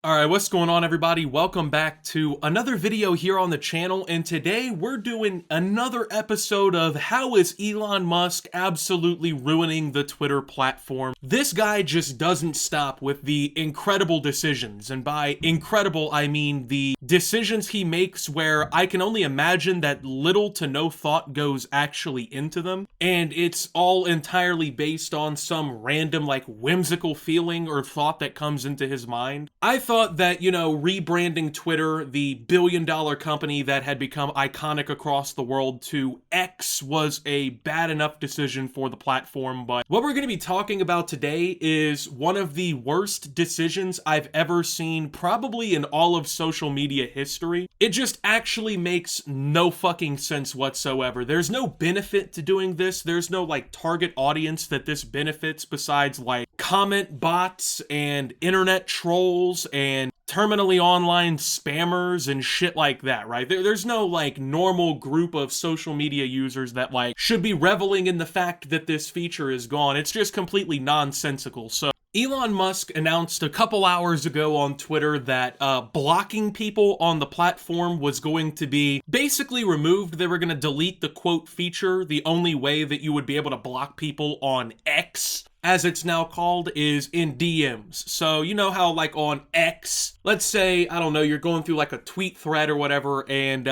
Alright, what's going on everybody? Welcome back to another video here on the channel, and today we're doing another episode of how is Elon Musk absolutely ruining the Twitter platform. This guy just doesn't stop with the incredible decisions, and by incredible I mean the decisions he makes where I can only imagine that little to no thought goes actually into them, and it's all entirely based on some random whimsical feeling or thought that comes into his mind. I thought that, rebranding Twitter, the billion-dollar company that had become iconic across the world, to X was a bad enough decision for the platform, but what we're going to be talking about today is one of the worst decisions I've ever seen, probably in all of social media history. It just actually makes no fucking sense whatsoever. There's no benefit to doing this. There's no, target audience that this benefits besides, comment bots and internet trolls and terminally online spammers and shit like that, right? There's no normal group of social media users that should be reveling in the fact that this feature is gone. It's just completely nonsensical. So Elon Musk announced a couple hours ago on Twitter that blocking people on the platform was going to be basically removed. They were going to delete the quote feature. The only way that you would be able to block people on X, as it's now called, is in DMs. So you know how on X, let's say, I don't know, you're going through a tweet thread or whatever, and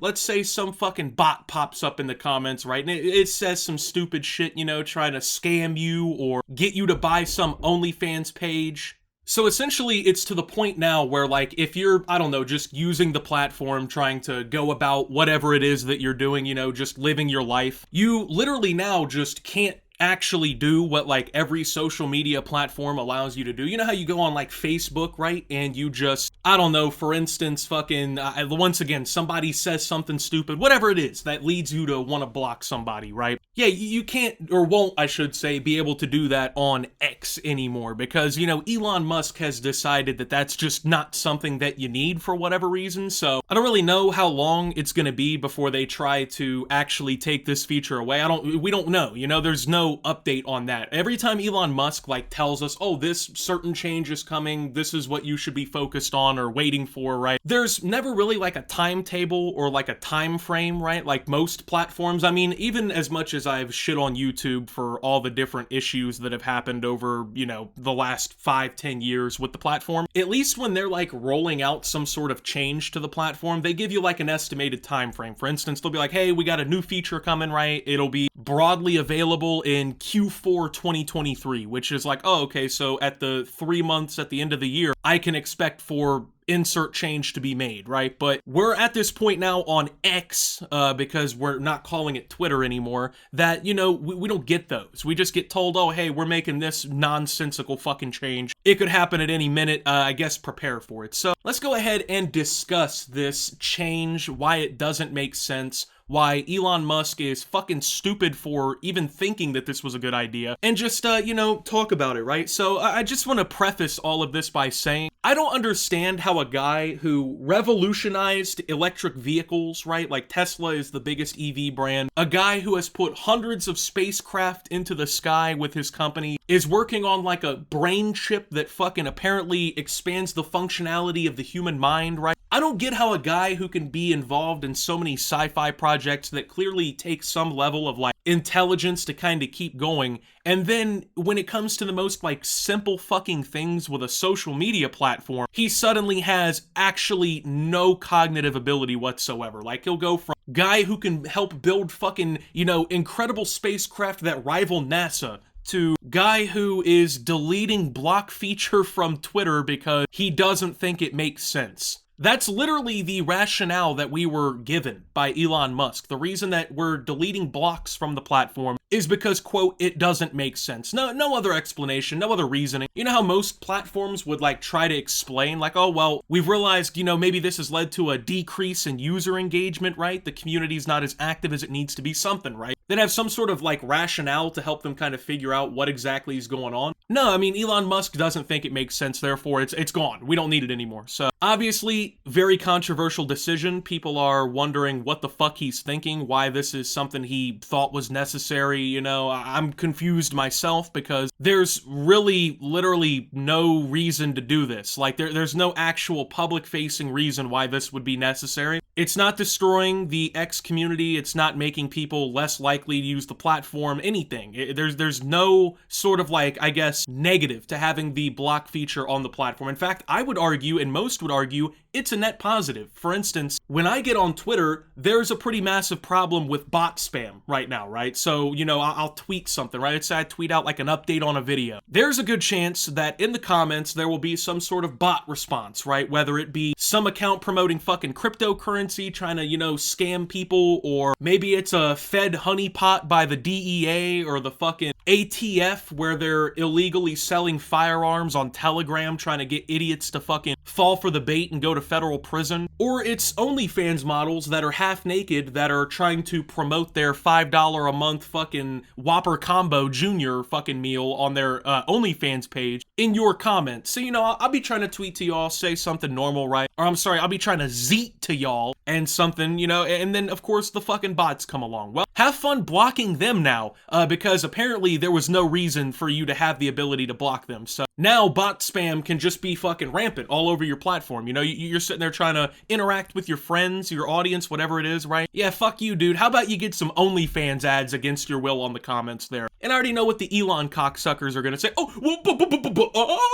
let's say some fucking bot pops up in the comments, right? And it says some stupid shit, trying to scam you or get you to buy some OnlyFans page. So essentially, it's to the point now where, if you're, I don't know, just using the platform, trying to go about whatever it is that you're doing, just living your life, you literally now just can't actually do what every social media platform allows you to do. You know how you go on Facebook, right? And you just, I don't know, for instance, fucking, once again, somebody says something stupid, whatever it is that leads you to want to block somebody, right? Yeah, you can't, or won't, I should say, be able to do that on X anymore because, Elon Musk has decided that that's just not something that you need for whatever reason. So I don't really know how long it's going to be before they try to actually take this feature away. We don't know, there's no update on that. Every time Elon Musk tells us, oh, this certain change is coming, this is what you should be focused on or waiting for, right? There's never really a timetable or a time frame, right? Like most platforms. I mean, even as much as I've shit on YouTube for all the different issues that have happened over, the last 5-10 years with the platform, at least when they're rolling out some sort of change to the platform, they give you an estimated time frame. For instance, they'll be like, hey, we got a new feature coming, right? It'll be broadly available in Q4 2023, which is oh, okay, so at the 3 months at the end of the year, I can expect for insert change to be made, right? But we're at this point now on X, because we're not calling it Twitter anymore, that, we don't get those. We just get told, oh, hey, we're making this nonsensical fucking change. It could happen at any minute. I guess prepare for it. So let's go ahead and discuss this change, why it doesn't make sense, why Elon Musk is fucking stupid for even thinking that this was a good idea, and just, talk about it, right? So I just want to preface all of this by saying, I don't understand how a guy who revolutionized electric vehicles, right? Tesla is the biggest EV brand. A guy who has put hundreds of spacecraft into the sky with his company is working on a brain chip that fucking apparently expands the functionality of the human mind, right? I don't get how a guy who can be involved in so many sci-fi projects that clearly take some level of intelligence to kind of keep going, and then when it comes to the most simple fucking things with a social media platform, he suddenly has actually no cognitive ability whatsoever. He'll go from guy who can help build fucking, incredible spacecraft that rival NASA, to guy who is deleting block feature from Twitter because he doesn't think it makes sense. That's literally the rationale that we were given by Elon Musk. The reason that we're deleting blocks from the platform is because, quote, it doesn't make sense. No other explanation, no other reasoning. You know how most platforms would try to explain, oh, well, we've realized, maybe this has led to a decrease in user engagement, right? The community's not as active as it needs to be, something, right? They'd have some sort of rationale to help them kind of figure out what exactly is going on. No, I mean, Elon Musk doesn't think it makes sense, therefore it's gone. We don't need it anymore. So obviously, very controversial decision. People are wondering what the fuck he's thinking, why this is something he thought was necessary, necessary. You know, I'm confused myself because there's really literally no reason to do this. Like, there's no actual public-facing reason why this would be necessary. It's not destroying the X community. It's not making people less likely to use the platform, anything. There's no sort of, like, I guess, negative to having the block feature on the platform. In fact, I would argue, and most would argue, it's a net positive. For instance, when I get on Twitter, there's a pretty massive problem with bot spam right now, right? So, you know, I'll tweet something, right? Let's say I tweet out like an update on a video. There's a good chance that in the comments there will be some sort of bot response, right? Whether it be some account promoting fucking cryptocurrency, trying to, you know, scam people, or maybe it's a fed honeypot by the DEA or the fucking ATF where they're illegally selling firearms on Telegram, trying to get idiots to fucking fall for the bait and go to federal prison. Or it's OnlyFans models that are half naked that are trying to promote their $5 a month fucking Whopper Combo Junior fucking meal on their OnlyFans page in your comments. So, you know, I'll be trying to tweet to y'all, say something normal, right? Or I'm sorry, I'll be trying to zeet to y'all and something, you know, and then of course the fucking bots come along. Well, have fun blocking them now, because apparently there was no reason for you to have the ability to block them. So now bot spam can just be fucking rampant all over your platform. You know, you're sitting there trying to interact with your friends, your audience, whatever it is, right? Yeah, fuck you, dude. How about you get some OnlyFans ads against your will on the comments there? And I already know what the Elon cocksuckers are gonna say. Oh,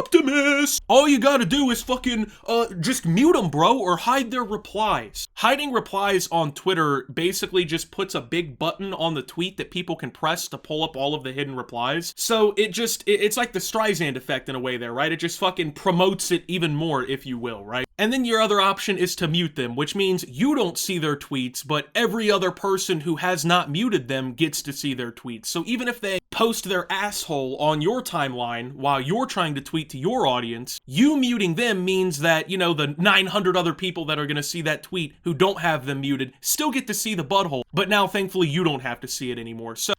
Optimus! All you gotta do is fucking, just mute them, bro, or hide their replies. Hiding replies on Twitter basically just puts a big button on the tweet that people can press to pull up all of the hidden replies. So it's like the Streisand effect in a way there, right? It just fucking promotes it even more, if you will, right? And then your other option is to mute them, which means you don't see their tweets, but every other person who has not muted them gets to see their tweets. So even if they post their asshole on your timeline while you're trying to tweet to your audience, you muting them means that, you know, the 900 other people that are going to see that tweet who don't have them muted still get to see the butthole, but now thankfully you don't have to see it anymore. So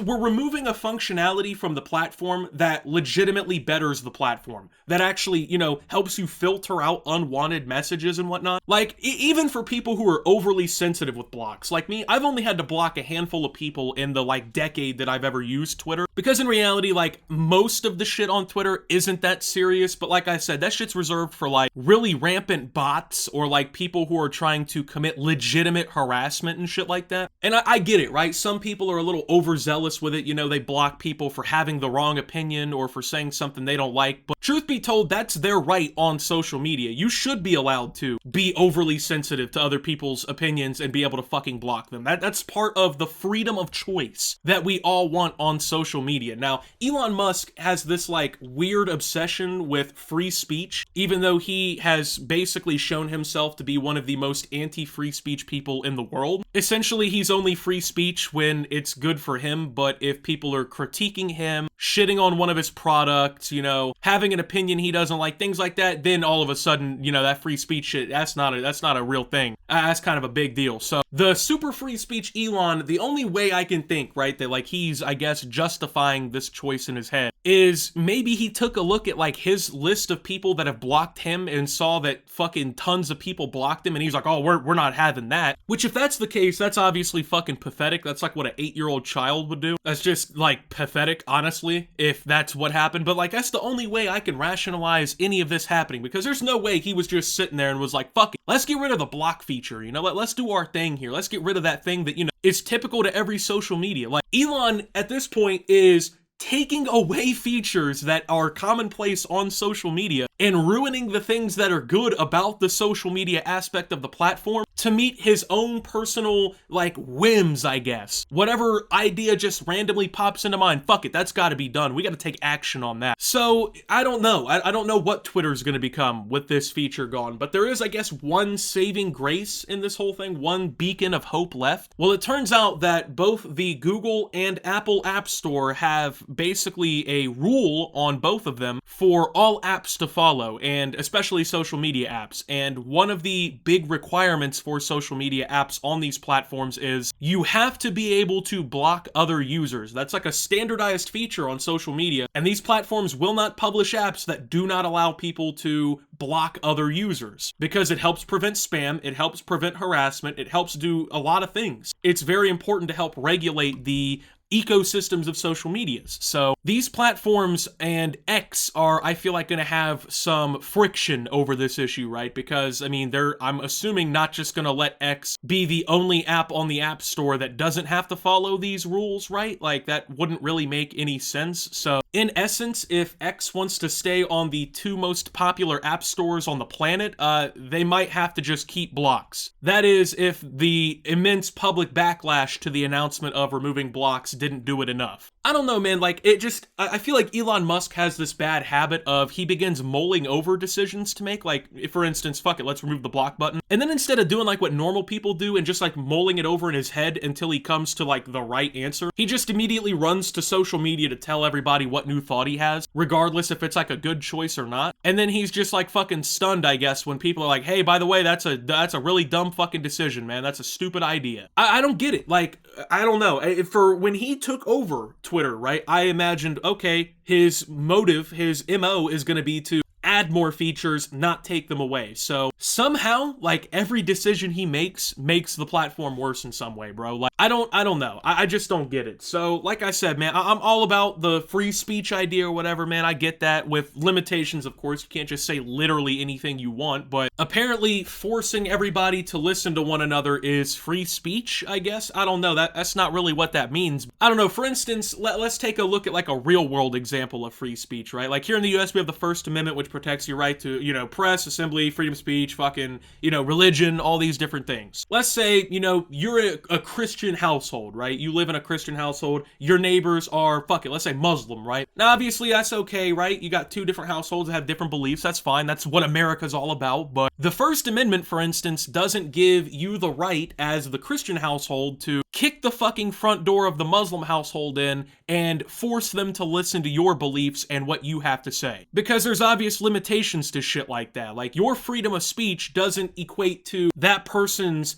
we're removing a functionality from the platform that legitimately betters the platform, that actually, you know, helps you filter out unwanted messages and whatnot. Like, even for people who are overly sensitive with blocks, like me, I've only had to block a handful of people in the, like, decade that I've ever used Twitter, because in reality, like, most of the shit on Twitter isn't that serious, but like I said, that shit's reserved for, like, really rampant bots, or, like, people who are trying to commit legitimate harassment and shit like that. And I get it, right? Some people are a little overzealous with it, you know, they block people for having the wrong opinion or for saying something they don't like, but truth be told, that's their right on social media. You should be allowed to be overly sensitive to other people's opinions and be able to fucking block them. That's part of the freedom of choice that we all want on social media. Now, Elon Musk has this, like, weird obsession with free speech, even though he has basically shown himself to be one of the most anti-free speech people in the world. Essentially, he's only free speech when it's good for him, but if people are critiquing him, shitting on one of his products, you know, having an opinion he doesn't like, things like that, then all of a sudden, you know, that free speech shit, that's not a real thing. That's kind of a big deal. So the super free speech Elon, the only way I can think, right, that, like, he's, I guess, justifying this choice in his head is maybe he took a look at, like, his list of people that have blocked him and saw that fucking tons of people blocked him, and he's like, oh, we're not having that. Which, if that's the case, that's obviously fucking pathetic. That's like what an 8-year-old child would do. That's just, like, pathetic, honestly, if that's what happened. But, like, that's the only way I can rationalize any of this happening, because there's no way he was just sitting there and was like, fuck it, let's get rid of the block feature, you know, let's do our thing here. Let's get rid of that thing that, you know, is typical to every social media. Like, Elon, at this point, is taking away features that are commonplace on social media and ruining the things that are good about the social media aspect of the platform to meet his own personal, like, whims, I guess. Whatever idea just randomly pops into mind, fuck it, that's gotta be done. We gotta take action on that. So, I don't know. I don't know what Twitter's gonna become with this feature gone, but there is, I guess, one saving grace in this whole thing, one beacon of hope left. Well, it turns out that both the Google and Apple App Store have basically a rule on both of them for all apps to follow, and especially social media apps. And one of the big requirements for social media apps on these platforms is you have to be able to block other users. That's like a standardized feature on social media, and these platforms will not publish apps that do not allow people to block other users, because it helps prevent spam, it helps prevent harassment, it helps do a lot of things. It's very important to help regulate the ecosystems of social medias. So these platforms and X are, I feel like, going to have some friction over this issue, right? Because, I mean, I'm assuming, not just going to let X be the only app on the App Store that doesn't have to follow these rules, right? Like, that wouldn't really make any sense. So in essence, if X wants to stay on the 2 most popular app stores on the planet, they might have to just keep blocks. That is, if the immense public backlash to the announcement of removing blocks didn't do it enough. I don't know, man, like, I feel like Elon Musk has this bad habit of he begins mulling over decisions to make, like, if, for instance, fuck it, let's remove the block button, and then instead of doing, like, what normal people do and just, like, mulling it over in his head until he comes to, like, the right answer, he just immediately runs to social media to tell everybody what new thought he has, regardless if it's, like, a good choice or not, and then he's just, like, fucking stunned, I guess, when people are like, hey, by the way, that's a really dumb fucking decision, man, that's a stupid idea. I don't get it, like, I don't know, for when he took over Twitter, right, I imagined, okay, his motive, his MO is going to be to add more features, not take them away. So somehow, like, every decision he makes the platform worse in some way, bro. Like, I don't know. I just don't get it. So, like I said, man, I'm all about the free speech idea or whatever, man. I get that, with limitations, of course. You can't just say literally anything you want, but apparently forcing everybody to listen to one another is free speech, I guess. I don't know. That's not really what that means. I don't know. For instance, let's take a look at, like, a real world example of free speech, right? Like, here in the US, we have the First Amendment, which protects your right to, press, assembly, freedom of speech, fucking, religion, all these different things. Let's say, you're a Christian household, right? You live in a Christian household. Your neighbors are, fuck it, let's say Muslim, right? Now, obviously, that's okay, right? You got 2 different households that have different beliefs. That's fine. That's what America's all about. But the First Amendment, for instance, doesn't give you the right as the Christian household to kick the fucking front door of the Muslim household in and force them to listen to your beliefs and what you have to say. Because there's obvious limitations to shit like that. Like, your freedom of speech doesn't equate to that person's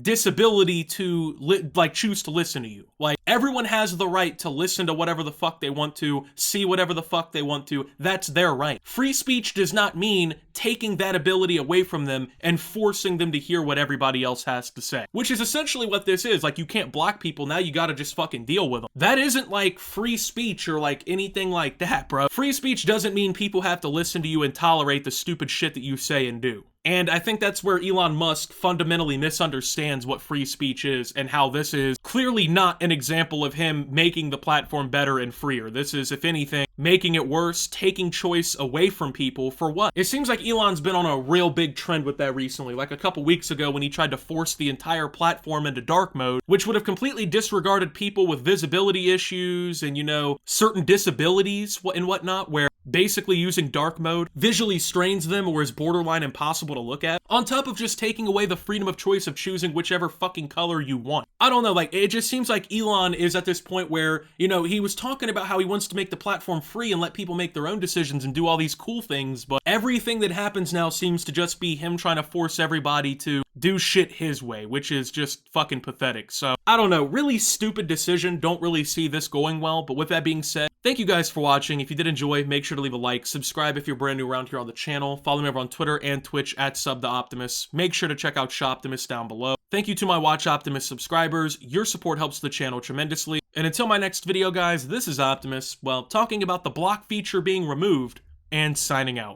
disability to choose to listen to you. Like, everyone has the right to listen to whatever the fuck they want to, see whatever the fuck they want to. That's their right. Free speech does not mean taking that ability away from them and forcing them to hear what everybody else has to say, which is essentially what this is. Like, you can't block people, now you gotta just fucking deal with them. That isn't like free speech or like anything like that, bro. Free speech doesn't mean people have to listen to you and tolerate the stupid shit that you say and do. And I think that's where Elon Musk fundamentally misunderstands what free speech is and how this is clearly not an example of him making the platform better and freer. This is, if anything, making it worse, taking choice away from people for what? It seems like Elon's been on a real big trend with that recently, like a couple weeks ago when he tried to force the entire platform into dark mode, which would have completely disregarded people with visibility issues and, certain disabilities and whatnot, where basically using dark mode visually strains them or is borderline impossible to look at, on top of just taking away the freedom of choice of choosing whichever fucking color you want. I don't know, like, it just seems like Elon is at this point where, he was talking about how he wants to make the platform free and let people make their own decisions and do all these cool things, but everything that happens now seems to just be him trying to force everybody to do shit his way, which is just fucking pathetic. So, I don't know, really stupid decision, don't really see this going well, but with that being said, thank you guys for watching. If you did enjoy, make sure to leave a like, subscribe if you're brand new around here on the channel, follow me over on Twitter and Twitch at @SubTheOptimus. Make sure to check out Shoptimus down below. Thank you to my Watch Optimus subscribers, your support helps the channel tremendously, and until my next video guys, this is Optimus, talking about the block feature being removed, and signing out.